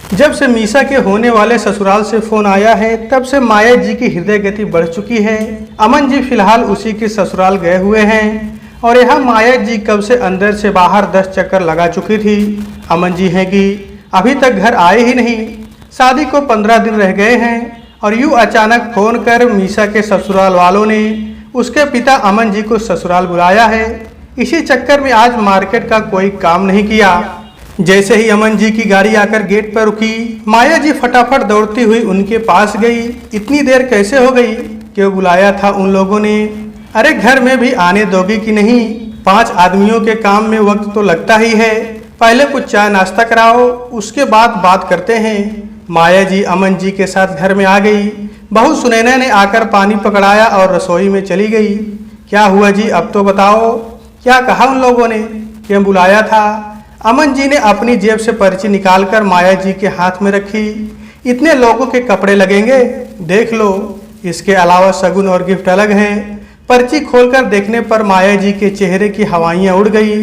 जब से मीसा के होने वाले ससुराल से फोन आया है तब से माया जी की हृदय गति बढ़ चुकी है। अमन जी फिलहाल उसी के ससुराल गए हुए हैं और यहाँ माया जी कब से अंदर से बाहर 10 चक्कर लगा चुकी थी। अमन जी हैं कि अभी तक घर आए ही नहीं। शादी को 15 दिन रह गए हैं और यूँ अचानक फोन कर मीसा के ससुराल वालों ने उसके पिता अमन जी को ससुराल बुलाया है। इसी चक्कर में आज मार्केट का कोई काम नहीं किया। जैसे ही अमन जी की गाड़ी आकर गेट पर रुकी, माया जी फटाफट दौड़ती हुई उनके पास गई। इतनी देर कैसे हो गई? क्यों बुलाया था उन लोगों ने? अरे घर में भी आने दोगी कि नहीं? 5 आदमियों के काम में वक्त तो लगता ही है। पहले कुछ चाय नाश्ता कराओ, उसके बाद बात करते हैं। माया जी अमन जी के साथ घर में आ गई। बहू सुनैना ने आकर पानी पकड़ाया और रसोई में चली गई। क्या हुआ जी, अब तो बताओ, क्या कहा उन लोगों ने? क्यों बुलाया था? अमन जी ने अपनी जेब से पर्ची निकालकर माया जी के हाथ में रखी। इतने लोगों के कपड़े लगेंगे, देख लो, इसके अलावा शगुन और गिफ्ट अलग हैं। पर्ची खोलकर देखने पर माया जी के चेहरे की हवाइयाँ उड़ गई।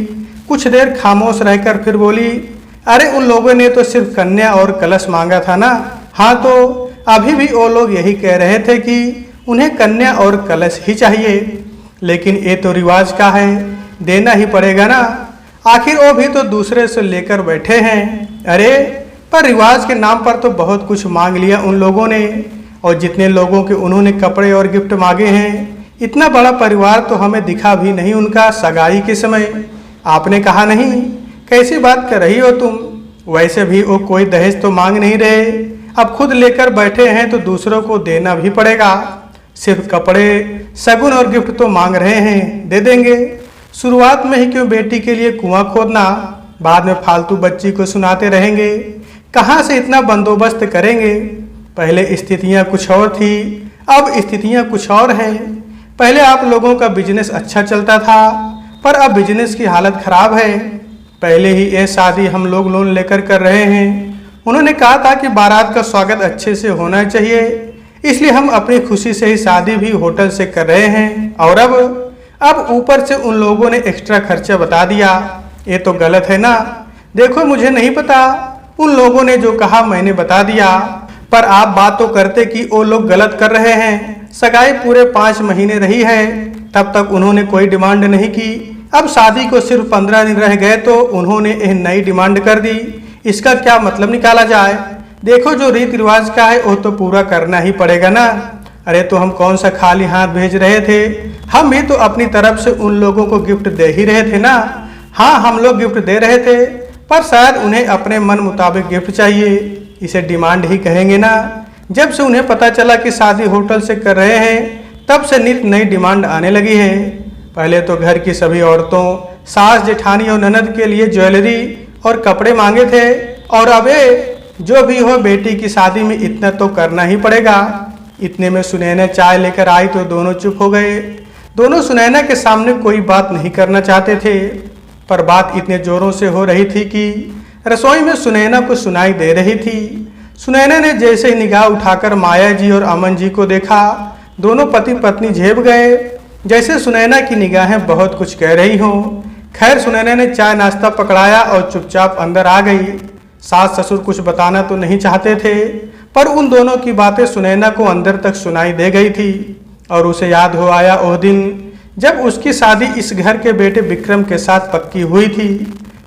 कुछ देर खामोश रहकर फिर बोली, अरे उन लोगों ने तो सिर्फ कन्या और कलश मांगा था ना? हाँ, तो अभी भी वो लोग यही कह रहे थे कि उन्हें कन्या और कलश ही चाहिए। लेकिन ये तो रिवाज का है, देना ही पड़ेगा ना, आखिर वो भी तो दूसरे से लेकर बैठे हैं। अरे पर रिवाज के नाम पर तो बहुत कुछ मांग लिया उन लोगों ने, और जितने लोगों के उन्होंने कपड़े और गिफ्ट मांगे हैं, इतना बड़ा परिवार तो हमें दिखा भी नहीं उनका सगाई के समय। आपने कहा नहीं? कैसी बात कर रही हो तुम? वैसे भी वो कोई दहेज तो मांग नहीं रहे, अब खुद लेकर बैठे हैं तो दूसरों को देना भी पड़ेगा। सिर्फ कपड़े, शगुन और गिफ्ट तो मांग रहे हैं, दे देंगे। शुरुआत में ही क्यों बेटी के लिए कुआं खोदना? बाद में फालतू बच्ची को सुनाते रहेंगे। कहाँ से इतना बंदोबस्त करेंगे? पहले स्थितियाँ कुछ और थी, अब स्थितियाँ कुछ और हैं। पहले आप लोगों का बिजनेस अच्छा चलता था, पर अब बिजनेस की हालत खराब है। पहले ही ये शादी हम लोग लोन लेकर कर रहे हैं। उन्होंने कहा था कि बारात का स्वागत अच्छे से होना चाहिए, इसलिए हम अपनी खुशी से ही शादी भी होटल से कर रहे हैं। और अब ऊपर से उन लोगों ने एक्स्ट्रा खर्चा बता दिया। ये तो गलत है ना? देखो, मुझे नहीं पता, उन लोगों ने जो कहा मैंने बता दिया, पर आप बात तो करते कि वो लोग गलत कर रहे हैं। सगाई पूरे 5 महीने रही है, तब तक उन्होंने कोई डिमांड नहीं की। अब शादी को सिर्फ 15 दिन रह गए तो उन्होंने एक नई डिमांड कर दी। इसका क्या मतलब निकाला जाए? देखो, जो रीति रिवाज का है वो तो पूरा करना ही पड़ेगा ना। अरे तो हम कौन सा खाली हाथ भेज रहे थे? हम भी तो अपनी तरफ से उन लोगों को गिफ्ट दे ही रहे थे ना। हाँ, हम लोग गिफ्ट दे रहे थे, पर शायद उन्हें अपने मन मुताबिक गिफ्ट चाहिए, इसे डिमांड ही कहेंगे ना। जब से उन्हें पता चला कि शादी होटल से कर रहे हैं, तब से नित नई डिमांड आने लगी है। पहले तो घर की सभी औरतों, सास, जेठानी और ननद के लिए ज्वेलरी और कपड़े मांगे थे, और अब जो भी हो, बेटी की शादी में इतना तो करना ही पड़ेगा। इतने में सुनैना चाय लेकर आई तो दोनों चुप हो गए। दोनों सुनैना के सामने कोई बात नहीं करना चाहते थे, पर बात इतने जोरों से हो रही थी कि रसोई में सुनैना को सुनाई दे रही थी। सुनैना ने जैसे ही निगाह उठाकर माया जी और अमन जी को देखा, दोनों पति पत्नी झेप गए, जैसे सुनैना की निगाहें बहुत कुछ कह रही हों। खैर, सुनैना ने चाय नाश्ता पकड़ाया और चुपचाप अंदर आ गई। सास ससुर कुछ बताना तो नहीं चाहते थे, पर उन दोनों की बातें सुनैना को अंदर तक सुनाई दे गई थी, और उसे याद हो आया वह दिन जब उसकी शादी इस घर के बेटे विक्रम के साथ पक्की हुई थी।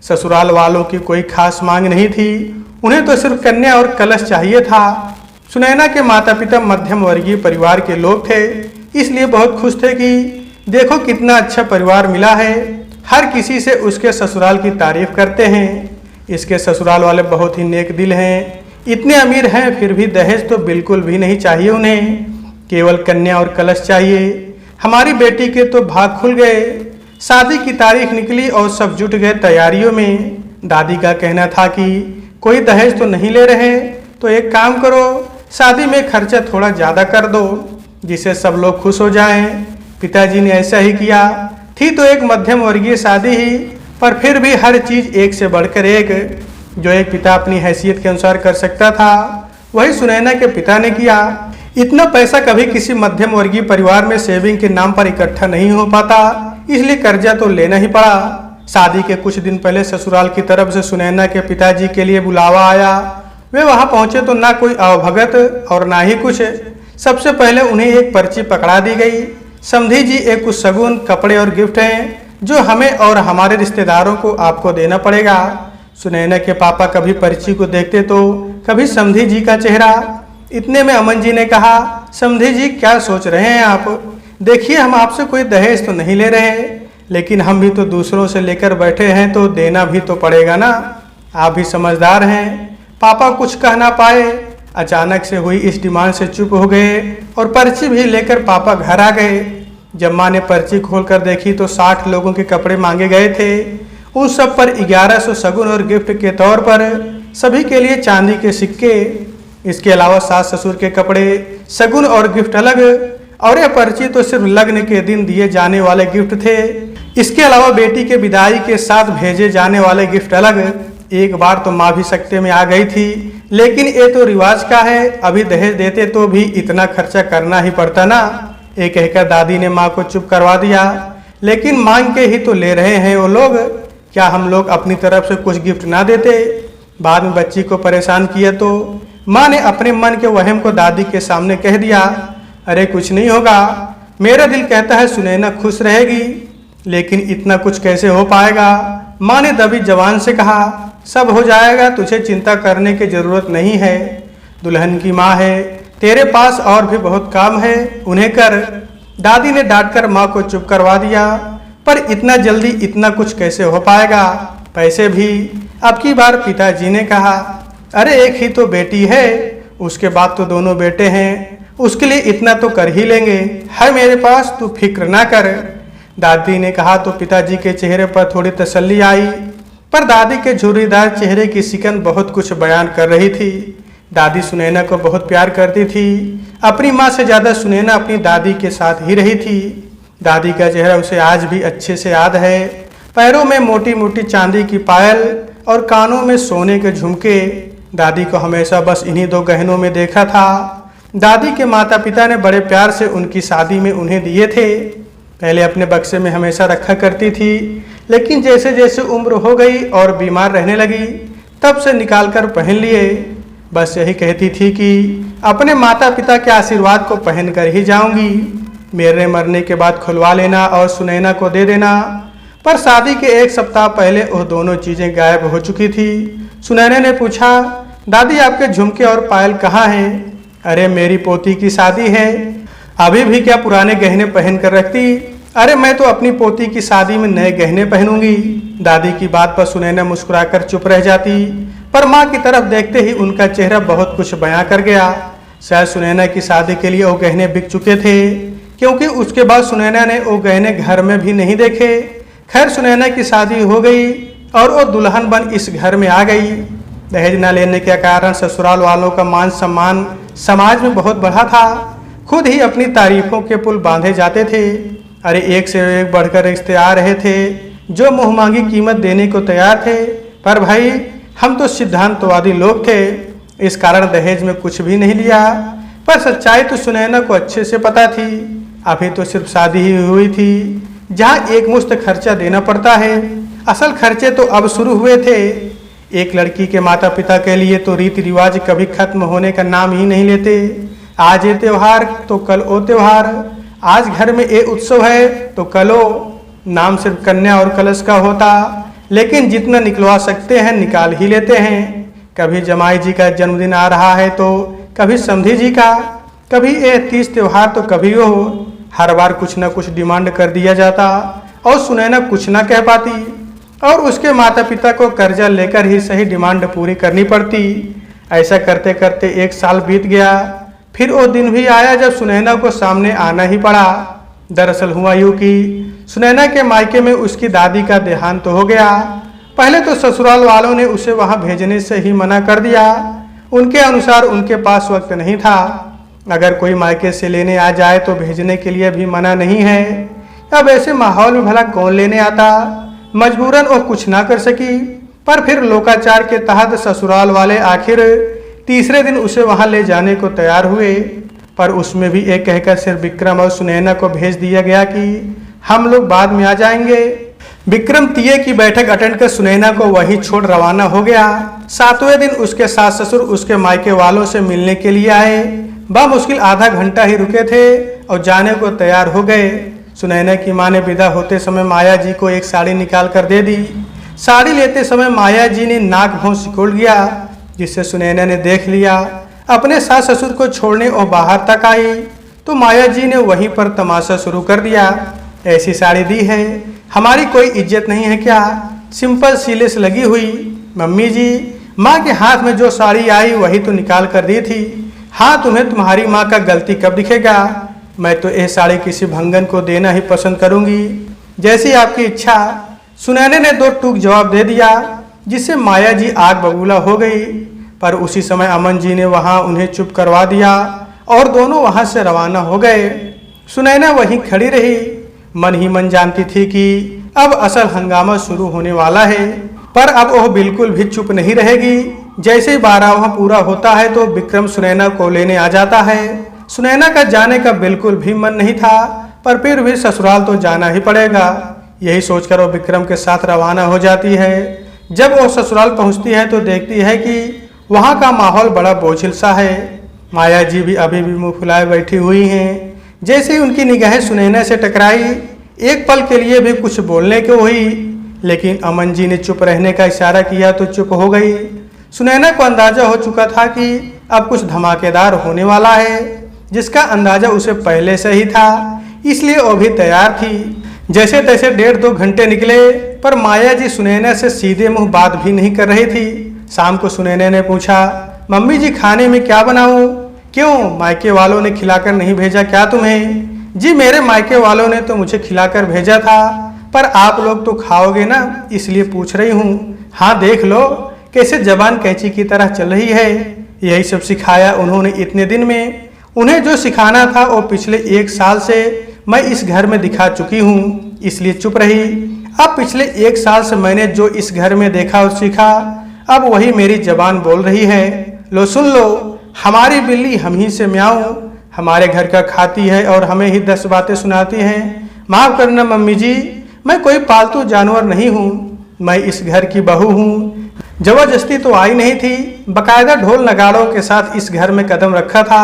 ससुराल वालों की कोई खास मांग नहीं थी, उन्हें तो सिर्फ कन्या और कलश चाहिए था। सुनैना के माता पिता मध्यम वर्गीय परिवार के लोग थे, इसलिए बहुत खुश थे कि देखो कितना अच्छा परिवार मिला है। हर किसी से उसके ससुराल की तारीफ करते हैं। इसके ससुराल वाले बहुत ही नेक दिल हैं, इतने अमीर हैं, फिर भी दहेज तो बिल्कुल भी नहीं चाहिए उन्हें, केवल कन्या और कलश चाहिए। हमारी बेटी के तो भाग खुल गए। शादी की तारीख निकली और सब जुट गए तैयारियों में। दादी का कहना था कि कोई दहेज तो नहीं ले रहे, तो एक काम करो, शादी में खर्चा थोड़ा ज़्यादा कर दो, जिससे सब लोग खुश हो जाएं। पिताजी ने ऐसा ही किया। थी तो एक मध्यम वर्गीय शादी ही, पर फिर भी हर चीज़ एक से बढ़कर एक। जो एक पिता अपनी हैसियत के अनुसार कर सकता था, वही सुनैना के पिता ने किया। इतना पैसा कभी किसी मध्यम वर्गीय परिवार में सेविंग के नाम पर इकट्ठा नहीं हो पाता, इसलिए कर्जा तो लेना ही पड़ा। शादी के कुछ दिन पहले ससुराल की तरफ से सुनैना के पिताजी के लिए बुलावा आया। वे वहां पहुंचे तो ना कोई अवभगत और ना ही कुछ। सबसे पहले उन्हें एक पर्ची पकड़ा दी गई। समधी जी, एक कुछ शगुन, कपड़े और गिफ्ट हैं जो हमें और हमारे रिश्तेदारों को आपको देना पड़ेगा। सुनैना के पापा कभी पर्ची को देखते तो कभी समधी जी का चेहरा। इतने में अमन जी ने कहा, समधी जी क्या सोच रहे हैं आप? देखिए, हम आपसे कोई दहेज तो नहीं ले रहे, लेकिन हम भी तो दूसरों से लेकर बैठे हैं तो देना भी तो पड़ेगा ना। आप भी समझदार हैं। पापा कुछ कह ना पाए। अचानक से हुई इस डिमांड से चुप हो गए और पर्ची भी लेकर पापा घर आ गए। जब माँ ने पर्ची खोलकर देखी तो 60 लोगों के कपड़े मांगे गए थे। उन सब पर 1100 शगुन और गिफ्ट के तौर पर सभी के लिए चांदी के सिक्के। इसके अलावा सास ससुर के कपड़े, शगुन और गिफ्ट अलग, और यह पर्ची तो सिर्फ लग्न के दिन दिए जाने वाले गिफ्ट थे। इसके अलावा बेटी के विदाई के साथ भेजे जाने वाले गिफ्ट अलग। एक बार तो माँ भी सकते में आ गई थी, लेकिन ये तो रिवाज का है, अभी दहेज देते तो भी इतना खर्चा करना ही पड़ता ना। ये कहकर दादी ने माँ को चुप करवा दिया। लेकिन मांग के ही तो ले रहे हैं वो लोग, क्या हम लोग अपनी तरफ से कुछ गिफ्ट ना देते? बाद में बच्ची को परेशान किया तो माँ ने अपने मन के वहम को दादी के सामने कह दिया, अरे कुछ नहीं होगा, मेरा दिल कहता है सुनैना खुश रहेगी, लेकिन इतना कुछ कैसे हो पाएगा? माँ ने दबी जबान से कहा, सब हो जाएगा, तुझे चिंता करने की जरूरत नहीं है। दुल्हन की माँ है, तेरे पास और भी बहुत काम है, उन्हें कर। दादी ने डांटकर माँ को चुप करवा दिया। पर इतना जल्दी इतना कुछ कैसे हो पाएगा? पैसे भी? अब की बार पिताजी ने कहा, अरे एक ही तो बेटी है, उसके बाद तो दोनों बेटे हैं, उसके लिए इतना तो कर ही लेंगे, है मेरे पास, तू फिक्र ना कर। दादी ने कहा तो पिताजी के चेहरे पर थोड़ी तसल्ली आई, पर दादी के झुर्रीदार चेहरे की सिकन बहुत कुछ बयान कर रही थी। दादी सुनैना को बहुत प्यार करती थी। अपनी माँ से ज़्यादा सुनैना अपनी दादी के साथ ही रही थी। दादी का चेहरा उसे आज भी अच्छे से याद है। पैरों में मोटी मोटी चांदी की पायल और कानों में सोने के झुमके। दादी को हमेशा बस इन्हीं 2 गहनों में देखा था। दादी के माता पिता ने बड़े प्यार से उनकी शादी में उन्हें दिए थे। पहले अपने बक्से में हमेशा रखा करती थी, लेकिन जैसे जैसे उम्र हो गई और बीमार रहने लगी, तब से निकाल कर पहन लिए। बस यही कहती थी कि अपने माता पिता के आशीर्वाद को पहन कर ही जाऊंगी, मेरे मरने के बाद खुलवा लेना और सुनैना को दे देना। पर शादी के 1 सप्ताह पहले वो दोनों चीज़ें गायब हो चुकी थी। सुनैना ने पूछा, दादी आपके झुमके और पायल कहाँ हैं? अरे मेरी पोती की शादी है, अभी भी क्या पुराने गहने पहन कर रखती? अरे मैं तो अपनी पोती की शादी में नए गहने पहनूंगी। दादी की बात पर सुनैना मुस्कुराकर चुप रह जाती, पर माँ की तरफ देखते ही उनका चेहरा बहुत कुछ बयां कर गया। शायद सुनैना की शादी के लिए वो गहने बिक चुके थे, क्योंकि उसके बाद सुनैना ने वो गहने घर में भी नहीं देखे। खैर सुनैना की शादी हो गई और वो दुल्हन बन इस घर में आ गई। दहेज न लेने के कारण ससुराल वालों का मान सम्मान समाज में बहुत बढ़ा था। खुद ही अपनी तारीफों के पुल बांधे जाते थे। अरे एक से एक बढ़कर रिश्ते आ रहे थे जो मुँह मांगी कीमत देने को तैयार थे। पर भाई हम तो सिद्धांतवादी लोग थे, इस कारण दहेज में कुछ भी नहीं लिया। पर सच्चाई तो सुनैना को अच्छे से पता थी। अभी तो सिर्फ शादी ही हुई थी, जहाँ एक मुश्त खर्चा देना पड़ता है। असल खर्चे तो अब शुरू हुए थे। एक लड़की के माता पिता के लिए तो रीति रिवाज कभी खत्म होने का नाम ही नहीं लेते। आज ये त्योहार तो कल वो त्योहार, आज घर में ये उत्सव है तो कल वो। नाम सिर्फ कन्या और कलश का होता, लेकिन जितना निकलवा सकते हैं निकाल ही लेते हैं। कभी जमाई जी का जन्मदिन आ रहा है तो कभी समधी जी का, कभी ये 30 त्योहार तो कभी वो। हर बार कुछ ना कुछ डिमांड कर दिया जाता और सुनैना कुछ ना कह पाती, और उसके माता पिता को कर्जा लेकर ही सही डिमांड पूरी करनी पड़ती। ऐसा करते करते 1 साल बीत गया। फिर वो दिन भी आया जब सुनैना को सामने आना ही पड़ा। दरअसल हुआ यूँ कि सुनैना के मायके में उसकी दादी का देहांत तो हो गया। पहले तो ससुराल वालों ने उसे वहां भेजने से ही मना कर दिया। उनके अनुसार उनके पास वक्त नहीं था। अगर कोई मायके से लेने आ जाए तो भेजने के लिए भी मना नहीं है। अब ऐसे माहौल में भला कौन लेने आता? मजबूरन वो कुछ ना कर सकी। पर फिर लोकाचार के तहत ससुराल वाले आखिर तीसरे दिन उसे वहां ले जाने को तैयार हुए। पर उसमें भी एक कहकर सिर्फ विक्रम और सुनैना को भेज दिया गया कि हम लोग बाद में आ जाएंगे। विक्रम तीये की बैठक अटेंड कर सुनैना को वहीं छोड़ रवाना हो गया। 7वें दिन उसके सास ससुर उसके मायके वालों से मिलने के लिए आए। मुश्किल आधा घंटा ही रुके थे और जाने को तैयार हो गए। सुनैना की मां ने विदा होते समय माया जी को एक साड़ी निकाल कर दे दी। साड़ी लेते समय माया जी ने नाक भौं सिकोड़ गया, जिससे सुनैना ने देख लिया। अपने सास ससुर को छोड़ने और बाहर तक आई तो माया जी ने वहीं पर तमाशा शुरू कर दिया। ऐसी साड़ी दी है, हमारी कोई इज्जत नहीं है क्या? सिंपल सीलेस लगी हुई। मम्मी जी, माँ के हाथ में जो साड़ी आई वही तो निकाल कर दी थी। हाँ, तुम्हें तुम्हारी माँ का गलती कब दिखेगा? मैं तो यह साड़ी किसी भंगन को देना ही पसंद करूंगी, जैसी आपकी इच्छा। सुनैना ने दो टूक जवाब दे दिया, जिससे माया जी आग बबूला हो गई। पर उसी समय अमन जी ने वहां उन्हें चुप करवा दिया और दोनों वहां से रवाना हो गए। सुनैना वहीं खड़ी रही, मन ही मन जानती थी कि अब असल हंगामा शुरू होने वाला है। पर अब वह बिल्कुल भी चुप नहीं रहेगी। जैसे ही 12वां पूरा होता है तो विक्रम सुनैना को लेने आ जाता है। सुनैना का जाने का बिल्कुल भी मन नहीं था, पर फिर भी ससुराल तो जाना ही पड़ेगा। यही सोचकर वो विक्रम के साथ रवाना हो जाती है। जब वो ससुराल पहुंचती है तो देखती है कि वहाँ का माहौल बड़ा बोझिल सा है। माया जी भी अभी भी मुंह फुलाए बैठी हुई हैं। जैसे ही उनकी निगाहें सुनैना से टकराई, एक पल के लिए भी कुछ बोलने को हुई, लेकिन अमन जी ने चुप रहने का इशारा किया तो चुप हो गई। सुनैना को अंदाजा हो चुका था कि अब कुछ धमाकेदार होने वाला है, जिसका अंदाजा उसे पहले से ही था, इसलिए वो भी तैयार थी। जैसे तैसे 1.5-2 घंटे निकले, पर माया जी सुनैना से सीधे मुंह बात भी नहीं कर रही थी। शाम को सुनैना ने पूछा, मम्मी जी खाने में क्या बनाऊं? क्यों, मायके वालों ने खिलाकर नहीं भेजा क्या तुम्हें? जी मेरे मायके वालों ने तो मुझे खिलाकर भेजा था, पर आप लोग तो खाओगे ना, इसलिए पूछ रही हूँ। हाँ देख लो कैसे जबान कैंची की तरह चल रही है। यही सब सिखाया उन्होंने इतने दिन में। उन्हें जो सिखाना था वो पिछले 1 साल से मैं इस घर में दिखा चुकी हूँ, इसलिए चुप रही। अब पिछले 1 साल से मैंने जो इस घर में देखा और सीखा, अब वही मेरी जबान बोल रही है। लो सुन लो, हमारी बिल्ली हम ही से म्याऊं, हमारे घर का खाती है और हमें ही 10 बातें सुनाती हैं। माफ़ करना मम्मी जी, मैं कोई पालतू जानवर नहीं हूँ, मैं इस घर की बहू हूँ। जबरदस्ती तो आई नहीं थी, बकायदा ढोल नगाड़ों के साथ इस घर में कदम रखा था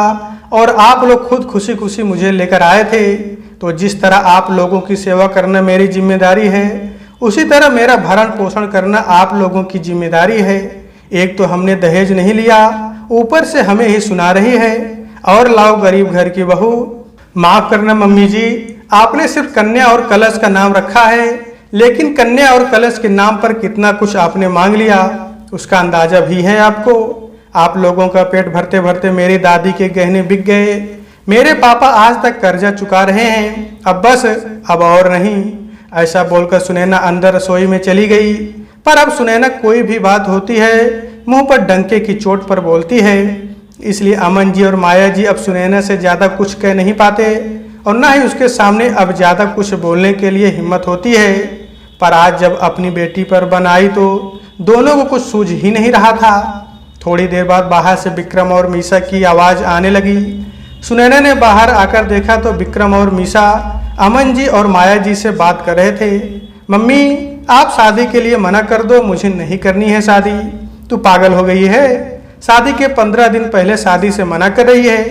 और आप लोग खुद खुशी खुशी मुझे लेकर आए थे। तो जिस तरह आप लोगों की सेवा करना मेरी जिम्मेदारी है, उसी तरह मेरा भरण पोषण करना आप लोगों की जिम्मेदारी है। एक तो हमने दहेज नहीं लिया, ऊपर से हमें ही सुना रही है, और लाओ गरीब घर की बहू। माफ़ करना मम्मी जी, आपने सिर्फ कन्या और कलश का नाम रखा है, लेकिन कन्या और कलश के नाम पर कितना कुछ आपने मांग लिया, उसका अंदाजा भी है आपको। आप लोगों का पेट भरते भरते मेरी दादी के गहने बिक गए। मेरे पापा आज तक कर्जा चुका रहे हैं, अब बस, अब और नहीं। ऐसा बोलकर सुनैना अंदर रसोई में चली गई। पर अब सुनैना कोई भी बात होती है मुंह पर डंके की चोट पर बोलती है, इसलिए अमन जी और माया जी अब सुनैना से ज़्यादा कुछ कह नहीं पाते और ना ही उसके सामने अब ज़्यादा कुछ बोलने के लिए हिम्मत होती है। पर आज जब अपनी बेटी पर बन आई तो दोनों को कुछ सूझ ही नहीं रहा था। थोड़ी देर बाद बाहर से विक्रम और मीसा की आवाज़ आने लगी। सुनैना ने बाहर आकर देखा तो विक्रम और मीसा अमन जी और माया जी से बात कर रहे थे। मम्मी, आप शादी के लिए मना कर दो, मुझे नहीं करनी है शादी। तू पागल हो गई है? शादी के 15 दिन पहले शादी से मना कर रही है,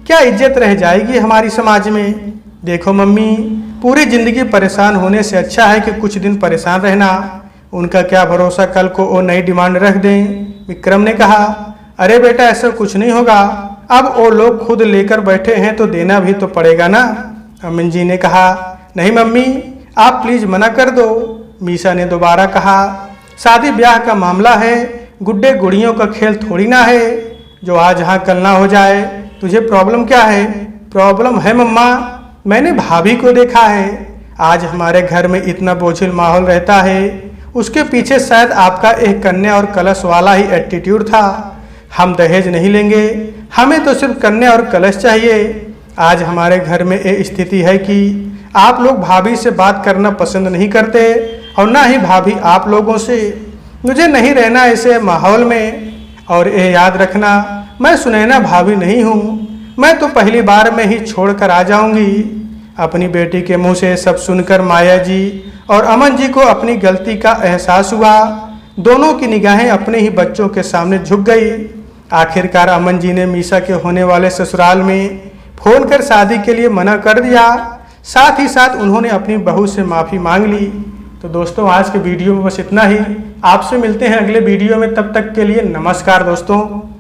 क्या इज्जत रह जाएगी हमारी समाज में? देखो मम्मी, पूरी जिंदगी परेशान होने से अच्छा है कि कुछ दिन परेशान रहना। उनका क्या भरोसा कल को वो नई डिमांड रख दें। विक्रम ने कहा, अरे बेटा ऐसा कुछ नहीं होगा, अब वो लोग खुद लेकर बैठे हैं तो देना भी तो पड़ेगा ना। अमन जी ने कहा, नहीं मम्मी, आप प्लीज मना कर दो। मीसा ने दोबारा कहा, शादी ब्याह का मामला है, गुड्डे गुड़ियों का खेल थोड़ी ना है, जो आज हाँ कल ना हो जाए। तुझे प्रॉब्लम क्या है? प्रॉब्लम है मम्मा, मैंने भाभी को देखा है। आज हमारे घर में इतना बोझिल माहौल रहता है, उसके पीछे शायद आपका एक कन्या और कलश वाला ही एटीट्यूड था। हम दहेज नहीं लेंगे, हमें तो सिर्फ कन्या और कलश चाहिए। आज हमारे घर में ये स्थिति है कि आप लोग भाभी से बात करना पसंद नहीं करते और ना ही भाभी आप लोगों से। मुझे नहीं रहना ऐसे माहौल में। और ये याद रखना, मैं सुनैना भाभी नहीं हूँ, मैं तो पहली बार में ही छोड़कर आ जाऊंगी। अपनी बेटी के मुंह से सब सुनकर माया जी और अमन जी को अपनी गलती का एहसास हुआ। दोनों की निगाहें अपने ही बच्चों के सामने झुक गई। आखिरकार अमन जी ने मीसा के होने वाले ससुराल में फोन कर शादी के लिए मना कर दिया। साथ ही साथ उन्होंने अपनी बहू से माफ़ी मांग ली। तो दोस्तों, आज के वीडियो में बस इतना ही। आपसे मिलते हैं अगले वीडियो में, तब तक के लिए नमस्कार दोस्तों।